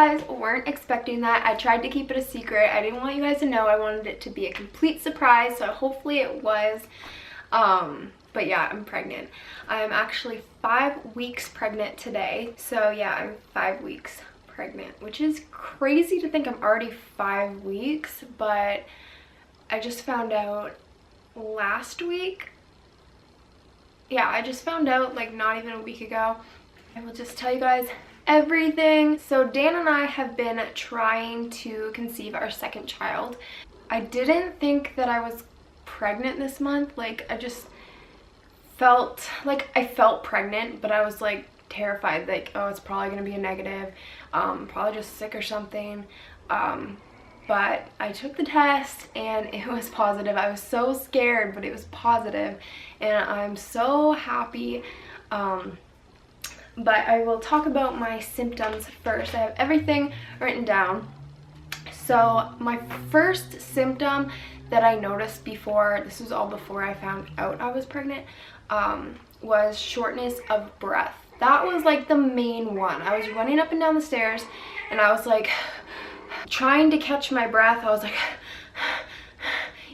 guys weren't expecting that. I tried to keep it a secret. I didn't want you guys to know. I wanted it to be a complete surprise, so hopefully it was. But yeah, I'm pregnant. I am actually 5 weeks pregnant today. So yeah, I'm 5 weeks pregnant, which is crazy to think I'm already 5 weeks, but I just found out last week. Yeah, I just found out like not even a week ago. I will just tell you guys everything. So Dan and I have been trying to conceive our second child. I didn't think that I was pregnant this month. Like I just felt like I felt pregnant, but I was like terrified, like, oh, it's probably gonna be a negative, probably just sick or something. But I took the test and it was positive. I was so scared, but it was positive, and I'm so happy. But I will talk about my symptoms first. I have everything written down. So my first symptom that I noticed before, this was all before I found out I was pregnant, was shortness of breath. That was like the main one. I was running up and down the stairs and I was like trying to catch my breath. I was like,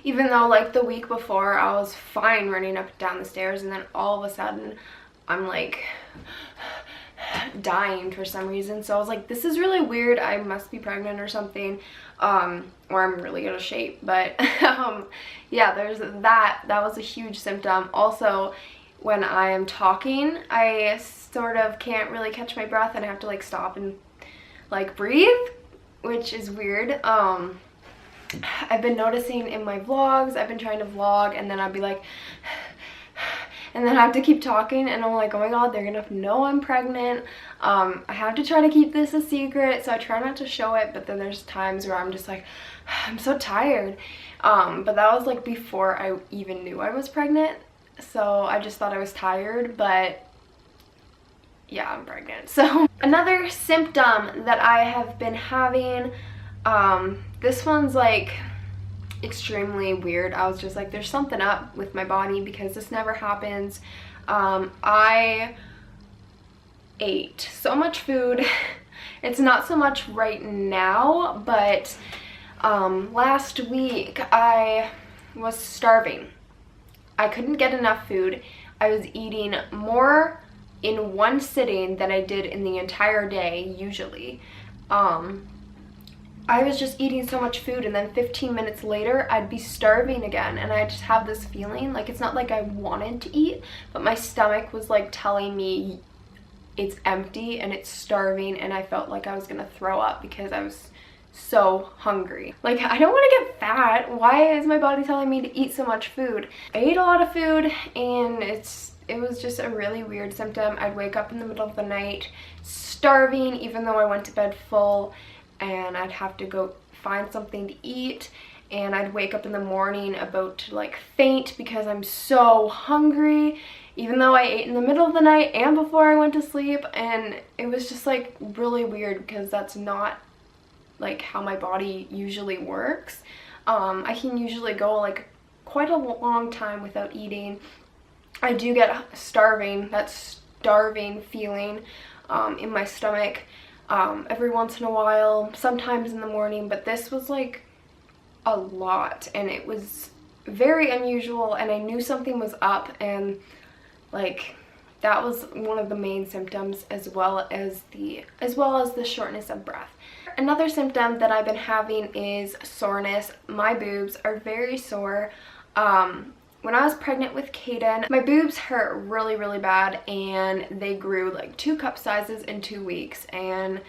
even though like the week before I was fine running up and down the stairs, and then all of a sudden I'm like dying for some reason. So I was like, this is really weird. I must be pregnant or something, or I'm really out of shape. But yeah, there's that. That was a huge symptom. Also, when I am talking, I sort of can't really catch my breath and I have to like stop and like breathe, which is weird. I've been noticing in my vlogs, I've been trying to vlog and then I'd be like, and then I have to keep talking, and I'm like, oh my god, they're gonna know I'm pregnant. I have to try to keep this a secret, so I try not to show it, but then there's times where I'm just like, I'm so tired. But that was like before I even knew I was pregnant, so I just thought I was tired, but yeah, I'm pregnant. So another symptom that I have been having, this one's like extremely weird. I was just like, there's something up with my body because this never happens. I ate so much food. It's not so much right now, but last week I was starving. I couldn't get enough food. I was eating more in one sitting than I did in the entire day usually. I was just eating so much food, and then 15 minutes later I'd be starving again, and I just have this feeling like it's not like I wanted to eat, but my stomach was like telling me it's empty and it's starving, and I felt like I was gonna throw up because I was so hungry. Like, I don't want to get fat. Why is my body telling me to eat so much food? I ate a lot of food, and it was just a really weird symptom. I'd wake up in the middle of the night starving even though I went to bed full, and I'd have to go find something to eat, and I'd wake up in the morning about to like faint because I'm so hungry even though I ate in the middle of the night and before I went to sleep. And it was just like really weird because that's not like how my body usually works. I can usually go like quite a long time without eating. I do get starving, that starving feeling in my stomach every once in a while, sometimes in the morning, but this was like a lot, and it was very unusual, and I knew something was up, and like that was one of the main symptoms, as well as the shortness of breath. Another symptom that I've been having is soreness. My boobs are very sore. When I was pregnant with Kaden, my boobs hurt really, really bad, and they grew like 2 cup sizes in 2 weeks, and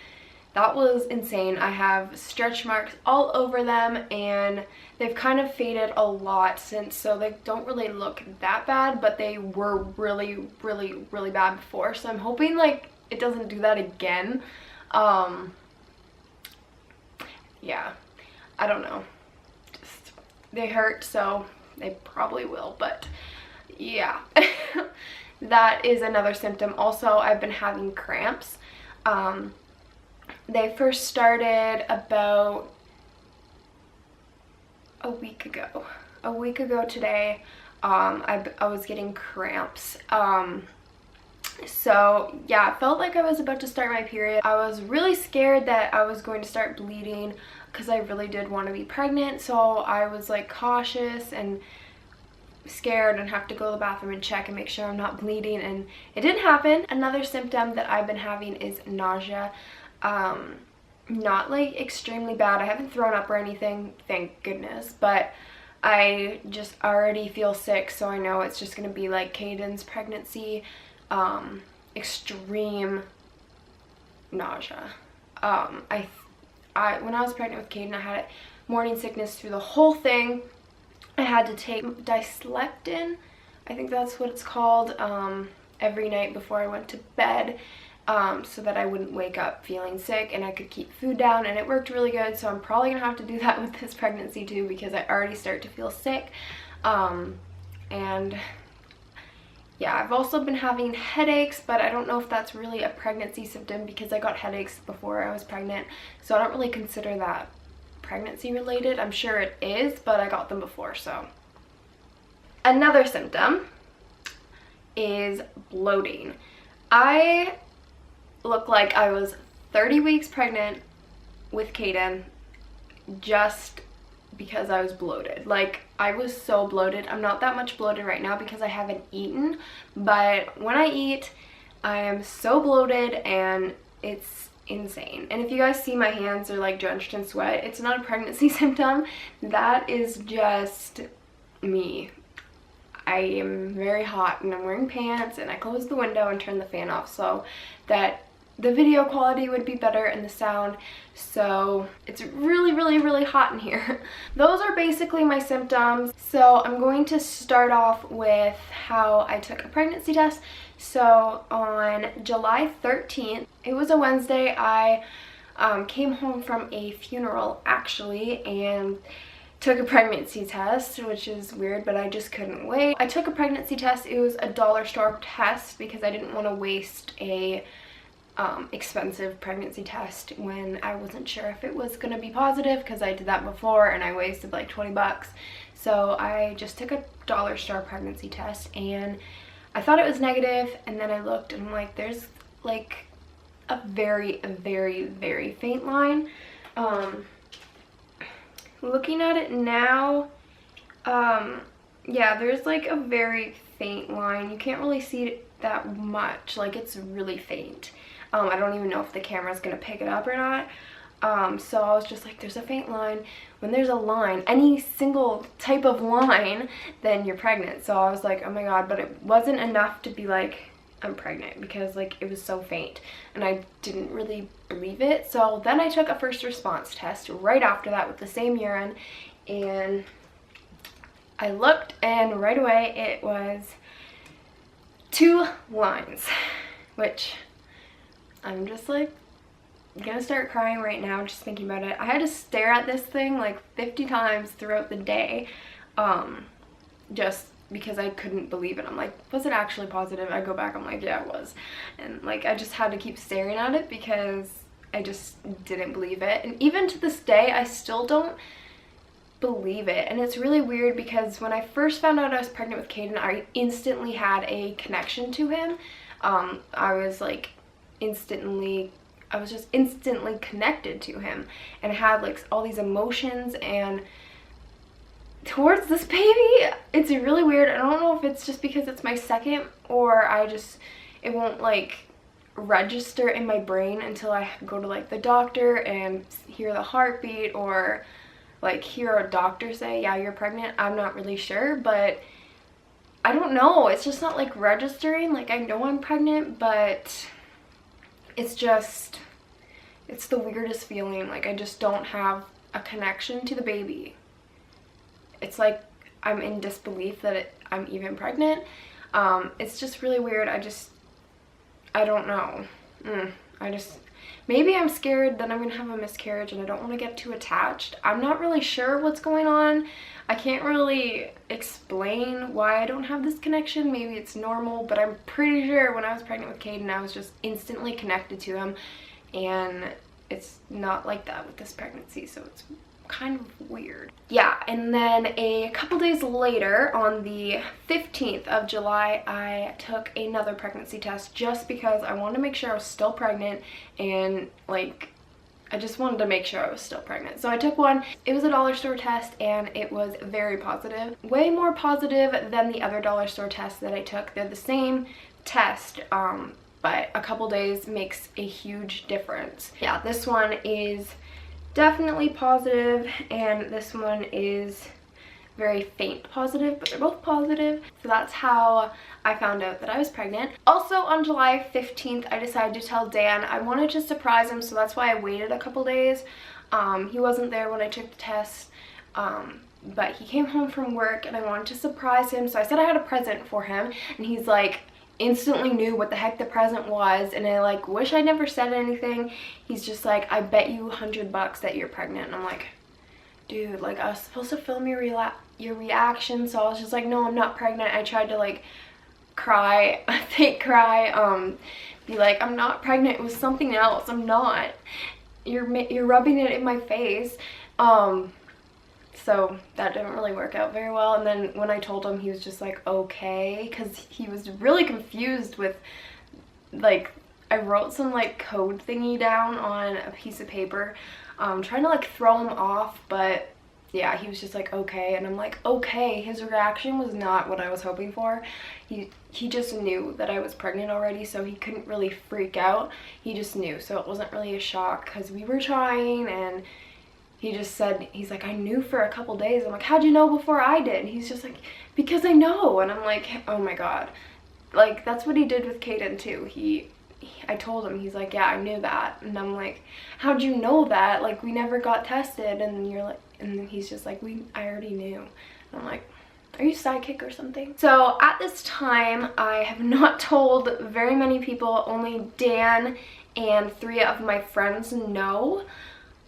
that was insane. I have stretch marks all over them, and they've kind of faded a lot since, so they don't really look that bad, but they were really, really, really bad before, so I'm hoping like it doesn't do that again. Yeah, I don't know. Just, they hurt, so they probably will, but yeah. That is another symptom. Also, I've been having cramps. They first started about a week ago. A week ago today, I was getting cramps. So yeah, it felt like I was about to start my period. I was really scared that I was going to start bleeding because I really did want to be pregnant, so I was like cautious and scared and have to go to the bathroom and check and make sure I'm not bleeding, and it didn't happen. Another symptom that I've been having is nausea. Not like extremely bad. I haven't thrown up or anything, thank goodness, but I just already feel sick, so I know it's just gonna be like Caden's pregnancy. Extreme nausea. I when I was pregnant with Caden, I had morning sickness through the whole thing. I had to take Disleptin, I think that's what it's called, every night before I went to bed, so that I wouldn't wake up feeling sick and I could keep food down, and it worked really good. So I'm probably gonna have to do that with this pregnancy too, because I already start to feel sick. And yeah, I've also been having headaches, but I don't know if that's really a pregnancy symptom because I got headaches before I was pregnant, so I don't really consider that pregnancy related. I'm sure it is, but I got them before. So another symptom is bloating. I look like I was 30 weeks pregnant with Caden just because I was bloated. Like, I was so bloated. I'm not that much bloated right now because I haven't eaten, but when I eat, I am so bloated and it's insane. And if you guys see my hands are like drenched in sweat, it's not a pregnancy symptom. That is just me. I am very hot and I'm wearing pants, and I closed the window and turned the fan off so that the video quality would be better and the sound. So it's really hot in here. Those are basically my symptoms. So I'm going to start off with how I took a pregnancy test. So on July 13th, it was a Wednesday, I came home from a funeral actually and took a pregnancy test, which is weird, but I just couldn't wait. I took a pregnancy test. It was a dollar store test because I didn't want to waste a expensive pregnancy test when I wasn't sure if it was gonna be positive, because I did that before and I wasted like 20 bucks. So I just took a dollar store pregnancy test and I thought it was negative, and then I looked and I'm like, there's like a very faint line. Looking at it now, yeah, there's like a very faint line. You can't really see it that much, like it's really faint. I don't even know if the camera's gonna pick it up or not. So I was just like, there's a faint line. When there's a line, any single type of line, then you're pregnant. So I was like, oh my god, but it wasn't enough to be like, I'm pregnant, because like it was so faint and I didn't really believe it. So then I took a first response test right after that with the same urine, and I looked and right away it was 2 lines, which I'm just like gonna start crying right now just thinking about it. I had to stare at this thing like 50 times throughout the day, just because I couldn't believe it. I'm like, was it actually positive? I go back, I'm like, yeah, it was. And like, I just had to keep staring at it because I just didn't believe it. And even to this day, I still don't believe it. And it's really weird because when I first found out I was pregnant with Caden, I instantly had a connection to him. I was just instantly connected to him and had like all these emotions and towards this baby. It's really weird. I don't know if it's just because it's my second, or it won't like register in my brain until I go to like the doctor and hear the heartbeat, or like hear a doctor say, yeah, you're pregnant. I'm not really sure, but I don't know. It's just not like registering. Like, I know I'm pregnant, but it's the weirdest feeling. Like, I just don't have a connection to the baby. It's like I'm in disbelief that I'm even pregnant. It's just really weird. I don't know. Maybe I'm scared that I'm gonna have a miscarriage and I don't want to get too attached. I'm not really sure what's going on. I can't really explain why I don't have this connection. Maybe it's normal, but I'm pretty sure when I was pregnant with Caden, I was just instantly connected to him, and it's not like that with this pregnancy, so it's kind of weird. Yeah, and then a couple days later, on the 15th of July, I took another pregnancy test just because I wanted to make sure I was still pregnant, and like I just wanted to make sure I was still pregnant. So I took one. It was a dollar store test and it was very positive. Way more positive than the other dollar store tests that I took. They're the same test, but a couple days makes a huge difference. Yeah, this one is definitely positive and this one is very faint positive, but they're both positive. So that's how I found out that I was pregnant. Also on July 15th, I decided to tell Dan. I wanted to surprise him, so that's why I waited a couple days. He wasn't there when I took the test, but he came home from work and I wanted to surprise him. So I said I had a present for him and he's like, instantly knew what the heck the present was, and I like wish I never said anything. He's just like, I bet you $100 that you're pregnant. And I'm like, dude, like I was supposed to film your reaction, so I was just like, no, I'm not pregnant. I tried to like cry, fake cry, be like, I'm not pregnant, it was something else, I'm not. You're rubbing it in my face. So that didn't really work out very well. And then when I told him, he was just like, okay, because he was really confused with, like, I wrote some like code thingy down on a piece of paper, trying to like throw him off, but yeah, he was just like, okay. And I'm like, okay. His reaction was not what I was hoping for. He just knew that I was pregnant already, so he couldn't really freak out. He just knew, so it wasn't really a shock because we were trying. And he just said, he's like, I knew for a couple days. I'm like, how'd you know before I did? And he's just like, because I know. And I'm like, oh my god. Like, that's what he did with Kaden too. I told him, he's like, yeah, I knew that. And I'm like, how'd you know that? Like, we never got tested. And you're like, and he's just like, I already knew. And I'm like, are you sidekick or something? So at this time, I have not told very many people. Only Dan and 3 of my friends know.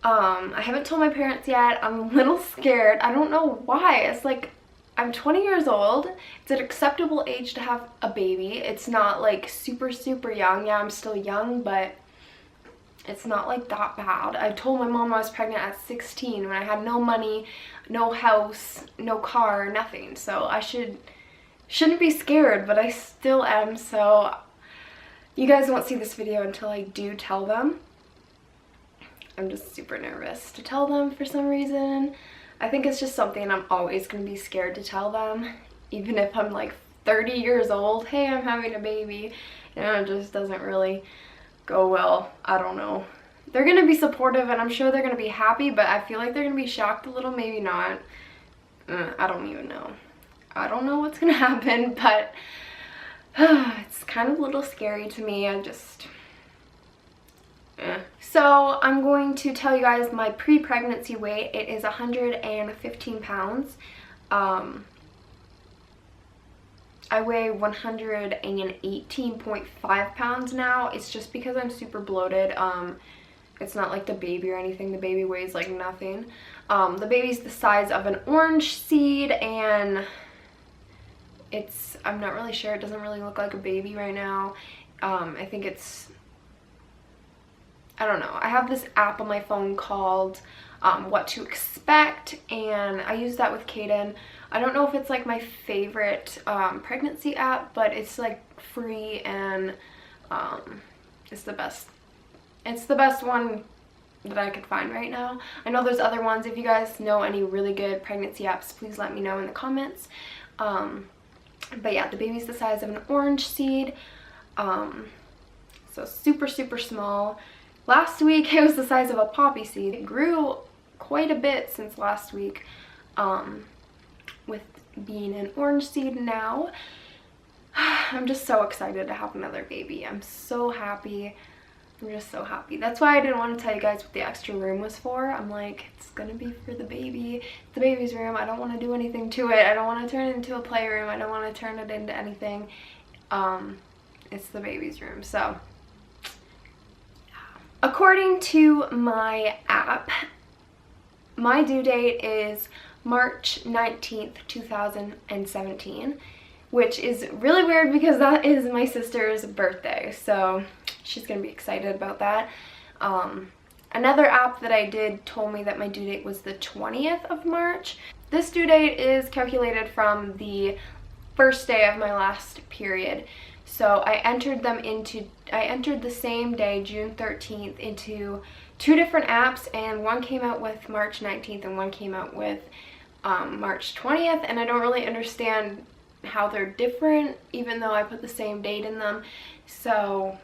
I haven't told my parents yet. I'm a little scared. I don't know why. It's like, I'm 20 years old. It's an acceptable age to have a baby. It's not like super, super young. Yeah, I'm still young, but it's not like that bad. I told my mom I was pregnant at 16 when I had no money, no house, no car, nothing. So I shouldn't be scared, but I still am. So you guys won't see this video until I do tell them. I'm just super nervous to tell them for some reason. I think it's just something I'm always going to be scared to tell them. Even if I'm like 30 years old, hey, I'm having a baby. You know, it just doesn't really go well. I don't know. They're going to be supportive and I'm sure they're going to be happy, but I feel like they're going to be shocked a little, maybe not. I don't even know. I don't know what's going to happen, but it's kind of a little scary to me. So I'm going to tell you guys my pre-pregnancy weight. It is 115 pounds. I weigh 118.5 pounds now. It's just because I'm super bloated. It's not like the baby or anything. The baby weighs like nothing. The baby's the size of an orange seed, and I'm not really sure. It doesn't really look like a baby right now. I think I don't know. I have this app on my phone called What to Expect, and I use that with Kaden. I don't know if it's like my favorite pregnancy app, but it's like free and it's the best. It's the best one that I could find right now. I know there's other ones. If you guys know any really good pregnancy apps, please let me know in the comments. But yeah, the baby's the size of an orange seed. So super, super small. Last week it was the size of a poppy seed. It grew quite a bit since last week, with being an orange seed now. I'm just so excited to have another baby. I'm so happy. I'm just so happy. That's why I didn't want to tell you guys what the extra room was for. I'm like, it's gonna be for the baby. It's the baby's room. I don't want to do anything to it. I don't want to turn it into a playroom. I don't want to turn it into anything. It's the baby's room. So according to my app, my due date is March 19th, 2017, which is really weird because that is my sister's birthday, so she's gonna be excited about that. Another app that I did told me that my due date was the 20th of March. This due date is calculated from the first day of my last period. So I entered the same day, June 13th, into 2 different apps, and one came out with March 19th and one came out with March 20th, and I don't really understand how they're different even though I put the same date in them. So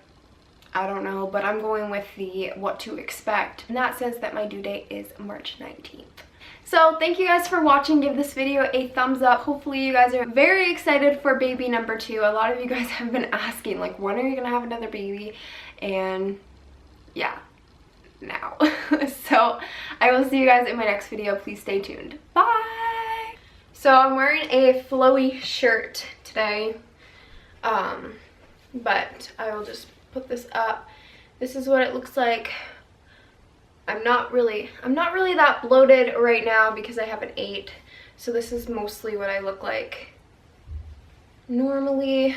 I don't know, but I'm going with the what to expect, and that says that my due date is March 19th. So thank you guys for watching. Give this video a thumbs up. Hopefully you guys are very excited for baby number 2. A lot of you guys have been asking, like, when are you gonna have another baby? And yeah, now. So I will see you guys in my next video. Please stay tuned. Bye. So I'm wearing a flowy shirt today, but I will just put this up. This is what it looks like. I'm not really that bloated right now because I haven't ate. So this is mostly what I look like normally.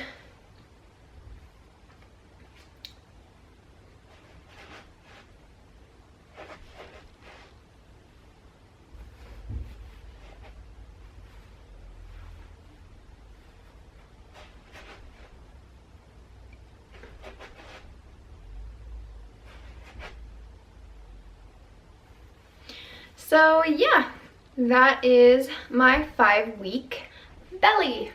So yeah, that is my 5-week belly.